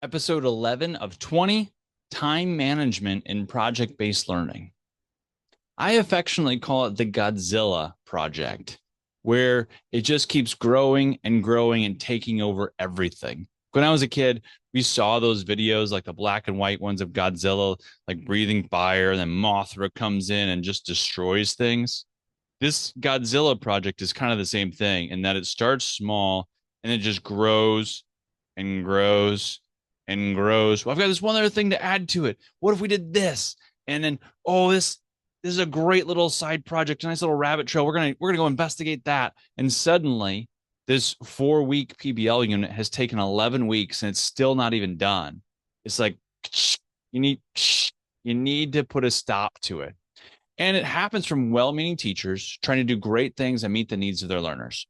Episode 11 of 20, Time Management in Project-Based Learning. I affectionately call it the Godzilla project, where it just keeps growing and growing and taking over everything. When I was a kid, we saw those videos, like the black and white ones of Godzilla, like breathing fire, and then Mothra comes in and just destroys things. This Godzilla project is kind of the same thing in that it starts small and it just grows and grows and grows. Well, I've got this one other thing to add to it. What if we did this? And then, oh, this is a great little side project, a nice little rabbit trail. We're gonna go investigate that. And suddenly, this 4 week PBL unit has taken 11 weeks and it's still not even done. It's like you need you need to put a stop to it. And it happens from well-meaning teachers trying to do great things and meet the needs of their learners.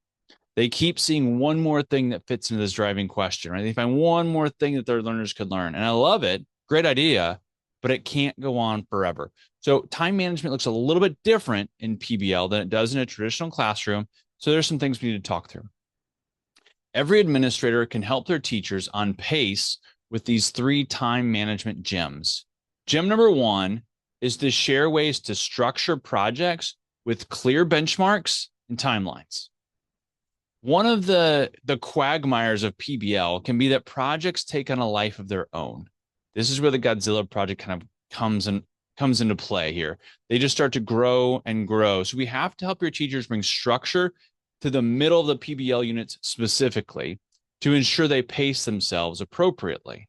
They keep seeing one more thing that fits into this driving question, right? They find one more thing that their learners could learn. And I love it. Great idea, but it can't go on forever. So time management looks a little bit different in PBL than it does in a traditional classroom. So there's some things we need to talk through. Every administrator can help their teachers on pace with these 3 time management gems. Gem number 1 is to share ways to structure projects with clear benchmarks and timelines. One of the quagmires of PBL can be that projects take on a life of their own. This is where the Godzilla project kind of comes into play here. They just start to grow and grow. So we have to help your teachers bring structure to the middle of the PBL units specifically to ensure they pace themselves appropriately.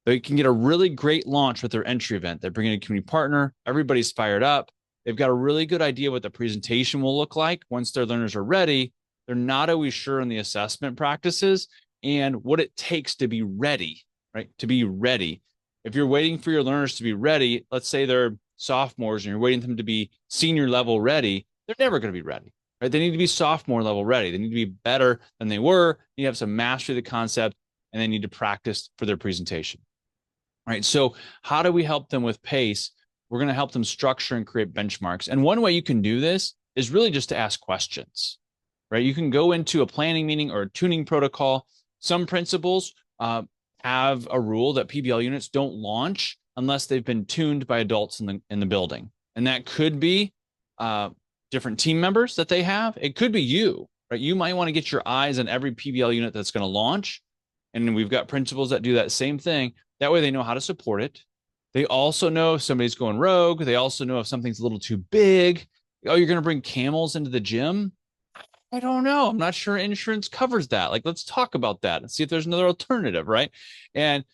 They can get a really great launch with their entry event. They bring in a community partner. Everybody's fired up. They've got a really good idea what the presentation will look like once their learners are ready. They're not always sure on the assessment practices and what it takes to be ready, right? To be ready. If you're waiting for your learners to be ready, let's say they're sophomores and you're waiting for them to be senior level ready, they're never going to be ready, right? They need to be sophomore level ready. They need to be better than they were. You have some mastery of the concept and they need to practice for their presentation, right? So how do we help them with pace? We're going to help them structure and create benchmarks. And one way you can do this is really just to ask questions. Right? You can go into a planning meeting or a tuning protocol. Some principals have a rule that PBL units don't launch unless they've been tuned by adults in the building. And that could be different team members that they have. It could be you, right? You might want to get your eyes on every PBL unit that's going to launch. And we've got principals that do that same thing. That way they know how to support it. They also know if somebody's going rogue. They also know if something's a little too big. Oh, you're going to bring camels into the gym? I don't know. I'm not sure insurance covers that. Like, let's talk about that and see if there's another alternative, right? And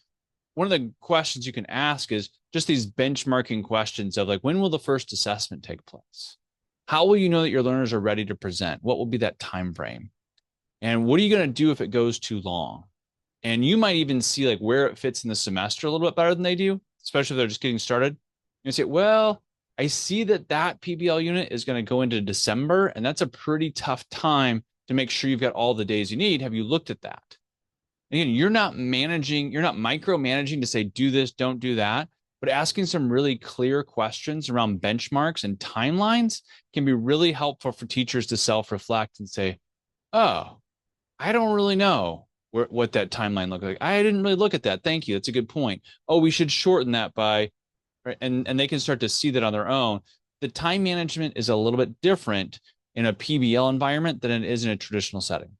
one of the questions you can ask is just these benchmarking questions of like, when will the first assessment take place? How will you know that your learners are ready to present? What will be that time frame? And what are you going to do if it goes too long? And you might even see like where it fits in the semester a little bit better than they do, especially if they're just getting started. You say, well, I see that PBL unit is going to go into December, and that's a pretty tough time to make sure you've got all the days you need. Have you looked at that? Again, you're not micromanaging to say, do this, don't do that, but asking some really clear questions around benchmarks and timelines can be really helpful for teachers to self-reflect and say, oh, I don't really know what that timeline looked like. I didn't really look at that. Thank you. That's a good point. Oh, we should shorten that by right? And they can start to see that on their own. The time management is a little bit different in a PBL environment than it is in a traditional setting.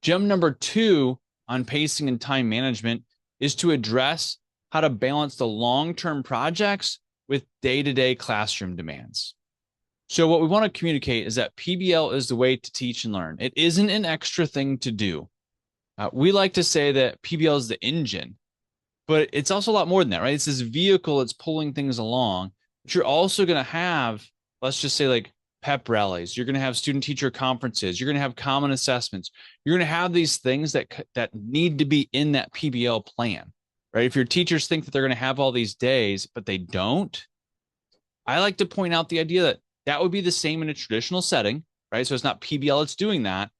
Gem number 2 on pacing and time management is to address how to balance the long-term projects with day-to-day classroom demands. So what we want to communicate is that PBL is the way to teach and learn. It isn't an extra thing to do. We like to say that PBL is the engine, but it's also a lot more than that, right? It's this vehicle that's pulling things along. But you're also going to have, let's just say like pep rallies. You're going to have student teacher conferences. You're going to have common assessments. You're going to have these things that need to be in that PBL plan, right? If your teachers think that they're going to have all these days, but they don't, I like to point out the idea that that would be the same in a traditional setting, right? So it's not PBL that's doing that,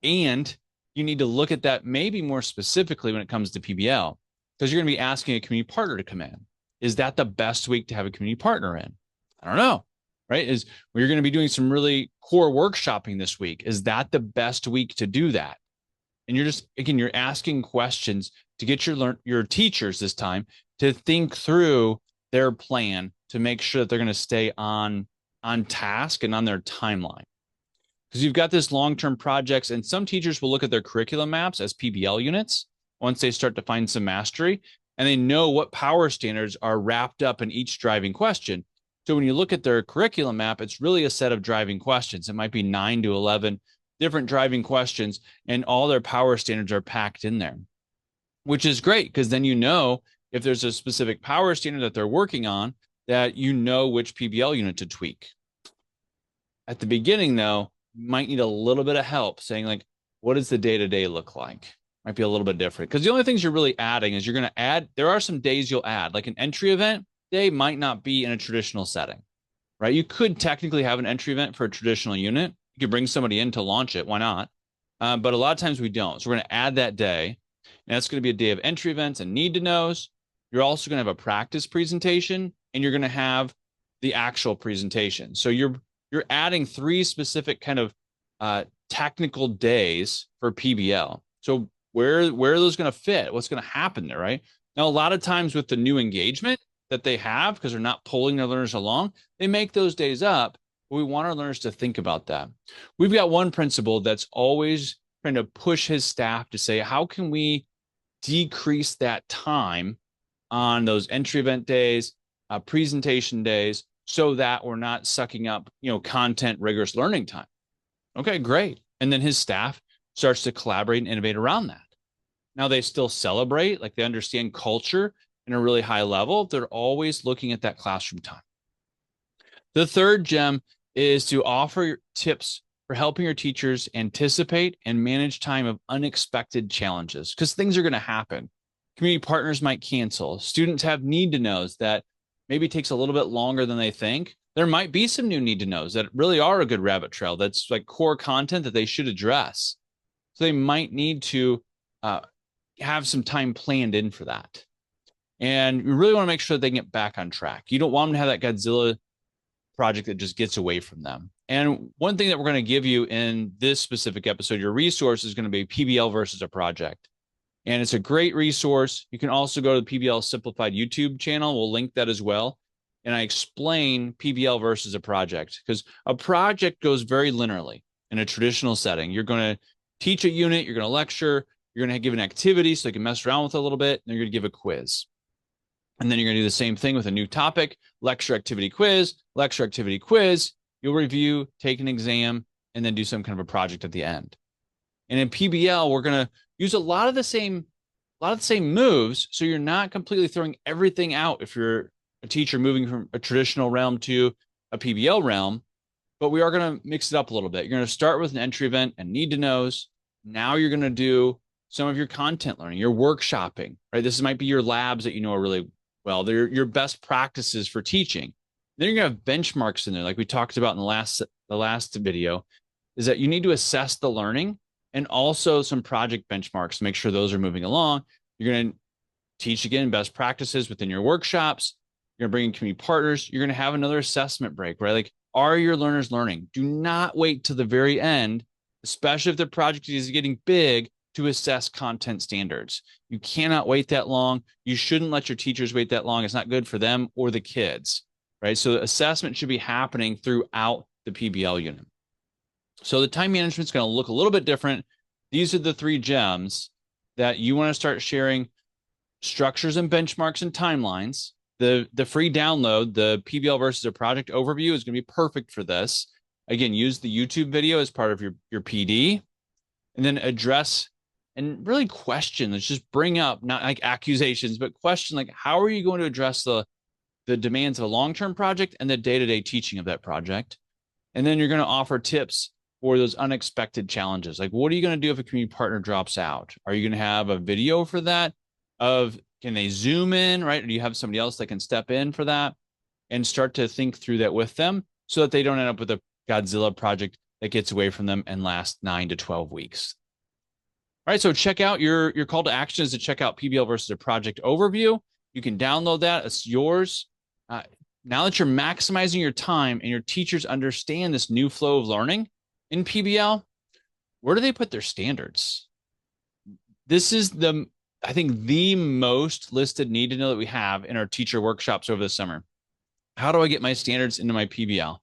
and you need to look at that maybe more specifically when it comes to PBL, because you're going to be asking a community partner to come in. Is that the best week to have a community partner in? I don't know, right? You're going to be doing some really core workshopping this week. Is that the best week to do that? And you're just, again, you're asking questions to get your teachers this time to think through their plan to make sure that they're going to stay on task and on their timeline. Because you've got this long-term projects, and some teachers will look at their curriculum maps as PBL units once they start to find some mastery, and they know what power standards are wrapped up in each driving question. So when you look at their curriculum map, it's really a set of driving questions. It might be 9 to 11 different driving questions, and all their power standards are packed in there, which is great because then you know if there's a specific power standard that they're working on, that you know which PBL unit to tweak. At the beginning, though, you might need a little bit of help saying, like, what does the day-to-day look like? Might be a little bit different because the only things you're really adding is you're going to add, there are some days you'll add, like an entry event day might not be in a traditional setting, right? You could technically have an entry event for a traditional unit. You could bring somebody in to launch it. Why not? But a lot of times we don't. So we're going to add that day. And that's going to be a day of entry events and need to knows. You're also going to have a practice presentation, and you're going to have the actual presentation. So you're adding 3 specific kind of technical days for PBL. So where are those going to fit? What's going to happen there, right? Now, a lot of times with the new engagement that they have, because they're not pulling their learners along, they make those days up. But we want our learners to think about that. We've got one principal that's always trying to push his staff to say, how can we decrease that time on those entry event days, presentation days, so that we're not sucking up, content, rigorous learning time. Okay, great. And then his staff starts to collaborate and innovate around that. Now they still celebrate, like they understand culture in a really high level. They're always looking at that classroom time. The third gem is to offer tips for helping your teachers anticipate and manage time of unexpected challenges, because things are going to happen. Community partners might cancel. Students have need to knows that maybe takes a little bit longer than they think. There might be some new need to knows that really are a good rabbit trail. That's like core content that they should address. So they might need to have some time planned in for that. And you really want to make sure that they can get back on track. You don't want them to have that Godzilla project that just gets away from them. And one thing that we're going to give you in this specific episode, your resource is going to be PBL versus a project. And it's a great resource. You can also go to the PBL Simplified YouTube channel. We'll link that as well. And I explain PBL versus a project, because a project goes very linearly in a traditional setting. You're going to teach a unit, you're going to lecture, you're going to give an activity so they can mess around with it a little bit, and you're going to give a quiz. And then you're going to do the same thing with a new topic, lecture, activity, quiz, lecture, activity, quiz. You'll review, take an exam, and then do some kind of a project at the end. And in PBL, we're going to use a lot of the same moves, so you're not completely throwing everything out if you're a teacher moving from a traditional realm to a PBL realm, but we are going to mix it up a little bit. You're going to start with an entry event and need to knows. Now you're going to do some of your content learning, your workshopping, right? This might be your labs that you know are really well. They're your best practices for teaching. Then you're going to have benchmarks in there, like we talked about in the last video, is that you need to assess the learning and also some project benchmarks to make sure those are moving along. You're going to teach, again, best practices within your workshops. You're going to bring in community partners. You're going to have another assessment break, right? Like, are your learners learning? Do not wait to the very end, especially if the project is getting big, to assess content standards. You cannot wait that long. You shouldn't let your teachers wait that long. It's not good for them or the kids, right? So the assessment should be happening throughout the PBL unit. So the time management is going to look a little bit different. These are the 3 gems that you want to start sharing: structures and benchmarks and timelines. The free download, the PBL versus a project overview, is going to be perfect for this. Again, use the YouTube video as part of your PD, and then address and really question. Let's just bring up, not like accusations, but question, like, how are you going to address the demands of a long-term project and the day-to-day teaching of that project? And then you're going to offer tips for those unexpected challenges. Like, what are you going to do if a community partner drops out? Are you going to have a video for that? Can they zoom in, right? Or do you have somebody else that can step in for that? And start to think through that with them so that they don't end up with a Godzilla project that gets away from them and lasts 9 to 12 weeks. All right, so check out your call to action is to check out PBL versus a project overview. You can download that. It's yours. Now that you're maximizing your time and your teachers understand this new flow of learning in PBL, where do they put their standards? This is I think, the most listed need to know that we have in our teacher workshops over the summer. How do I get my standards into my PBL?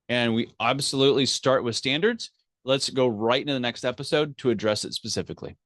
And we absolutely start with standards. Let's go right into the next episode to address it specifically.